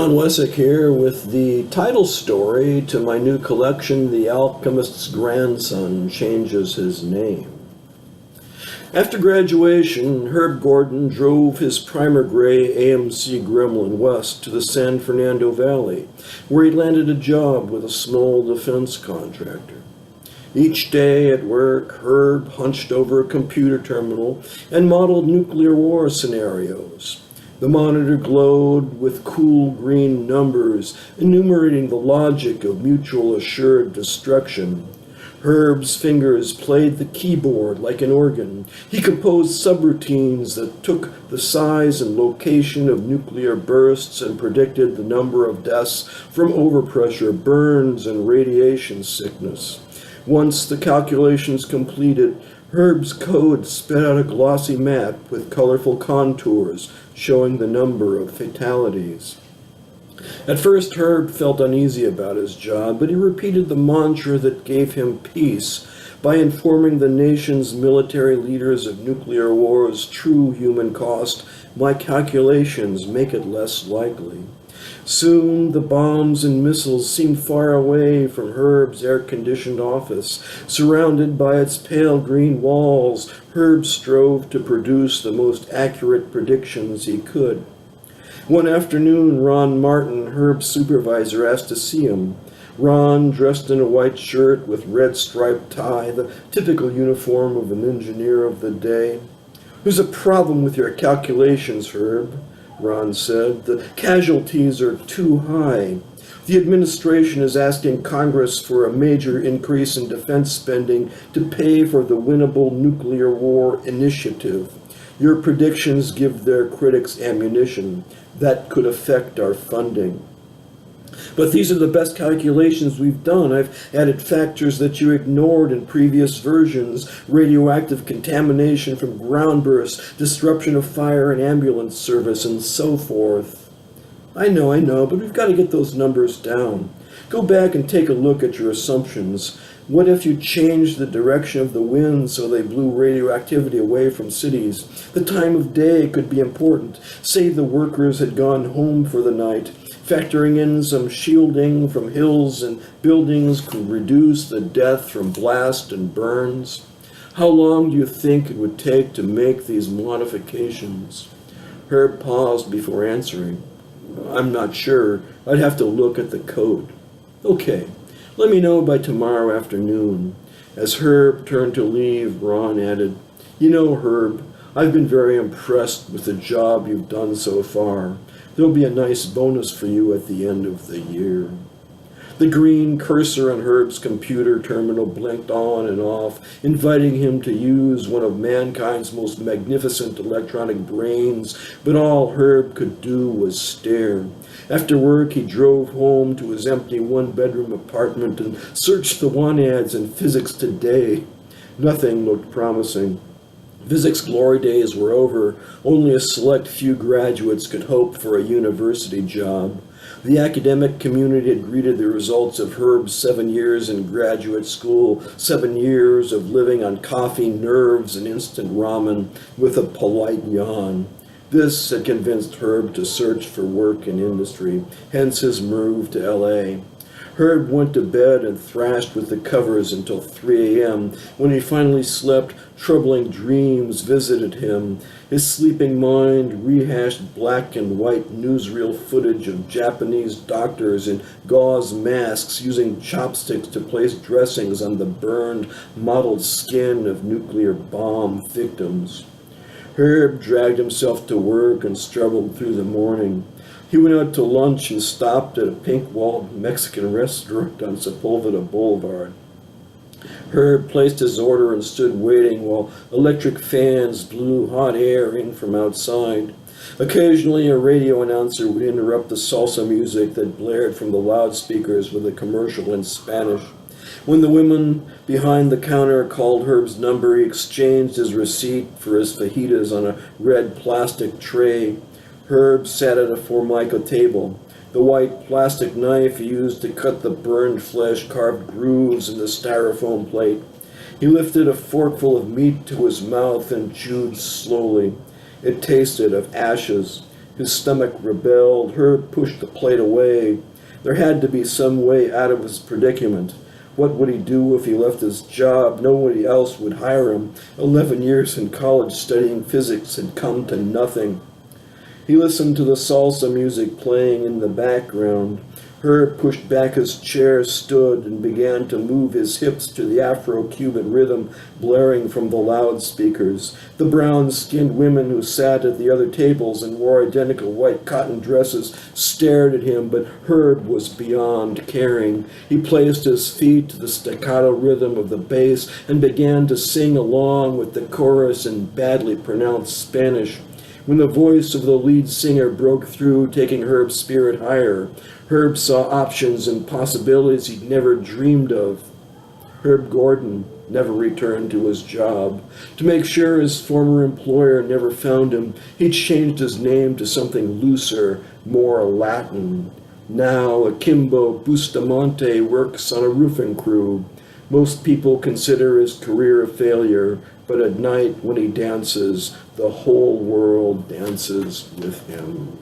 John Wessick here with the title story to my new collection, The Alchemist's Grandson Changes His Name. After graduation, Herb Gordon drove his primer gray AMC Gremlin west to the San Fernando Valley, where he landed a job with a small defense contractor. Each day at work, Herb hunched over a computer terminal and modeled nuclear war scenarios. The monitor glowed with cool green numbers, enumerating the logic of mutual assured destruction. Herb's fingers played the keyboard like an organ. He composed subroutines that took the size and location of nuclear bursts and predicted the number of deaths from overpressure, burns, and radiation sickness. Once the calculations completed, Herb's code spit out a glossy map with colorful contours showing the number of fatalities. At first, Herb felt uneasy about his job, but he repeated the mantra that gave him peace by informing the nation's military leaders of nuclear war's true human cost. My calculations make it less likely. Soon, the bombs and missiles seemed far away from Herb's air-conditioned office. Surrounded by its pale green walls, Herb strove to produce the most accurate predictions he could. One afternoon, Ron Martin, Herb's supervisor, asked to see him. Ron, dressed in a white shirt with red striped tie, the typical uniform of an engineer of the day. "There's a problem with your calculations, Herb," Ron said. "The casualties are too high. The administration is asking Congress for a major increase in defense spending to pay for the Winnable Nuclear War Initiative. Your predictions give their critics ammunition. That could affect our funding." "But these are the best calculations we've done. I've added factors that you ignored in previous versions: radioactive contamination from ground bursts, disruption of fire and ambulance service, and so forth." I know, but we've got to get those numbers down. Go back and take a look at your assumptions. What if you changed the direction of the winds so they blew radioactivity away from cities? The time of day could be important. Say the workers had gone home for the night. Factoring in some shielding from hills and buildings could reduce the death from blast and burns. How long do you think it would take to make these modifications? Herb paused before answering. "I'm not sure. I'd have to look at the code." "Okay, let me know by tomorrow afternoon." As Herb turned to leave, Ron added, "You know, Herb, I've been very impressed with the job you've done so far. There'll be a nice bonus for you at the end of the year." The green cursor on Herb's computer terminal blinked on and off, inviting him to use one of mankind's most magnificent electronic brains, but all Herb could do was stare. After work, he drove home to his empty one-bedroom apartment and searched the want ads in Physics Today. Nothing looked promising. Physics glory days were over. Only a select few graduates could hope for a university job. The academic community had greeted the results of Herb's 7 years in graduate school, 7 years of living on coffee, nerves, and instant ramen, with a polite yawn. This had convinced Herb to search for work in industry, hence his move to LA. Herb went to bed and thrashed with the covers until 3 a.m. When he finally slept, troubling dreams visited him. His sleeping mind rehashed black and white newsreel footage of Japanese doctors in gauze masks using chopsticks to place dressings on the burned, mottled skin of nuclear bomb victims. Herb dragged himself to work and struggled through the morning. He went out to lunch and stopped at a pink-walled Mexican restaurant on Sepulveda Boulevard. Herb placed his order and stood waiting while electric fans blew hot air in from outside. Occasionally, a radio announcer would interrupt the salsa music that blared from the loudspeakers with a commercial in Spanish. When the woman behind the counter called Herb's number, he exchanged his receipt for his fajitas on a red plastic tray. Herb sat at a Formica table. The white plastic knife he used to cut the burned flesh carved grooves in the styrofoam plate. He lifted a forkful of meat to his mouth and chewed slowly. It tasted of ashes. His stomach rebelled. Herb pushed the plate away. There had to be some way out of his predicament. What would he do if he left his job? Nobody else would hire him. 11 years in college studying physics had come to nothing. He listened to the salsa music playing in the background. Herb pushed back his chair, stood, and began to move his hips to the Afro-Cuban rhythm blaring from the loudspeakers. The brown-skinned women who sat at the other tables and wore identical white cotton dresses stared at him, but Herb was beyond caring. He placed his feet to the staccato rhythm of the bass and began to sing along with the chorus in badly pronounced Spanish. When the voice of the lead singer broke through, taking Herb's spirit higher, Herb saw options and possibilities he'd never dreamed of. Herb Gordon never returned to his job. To make sure his former employer never found him, he changed his name to something looser, more Latin. Now, Akimbo Bustamante works on a roofing crew. Most people consider his career a failure, but at night when he dances, the whole world dances with him.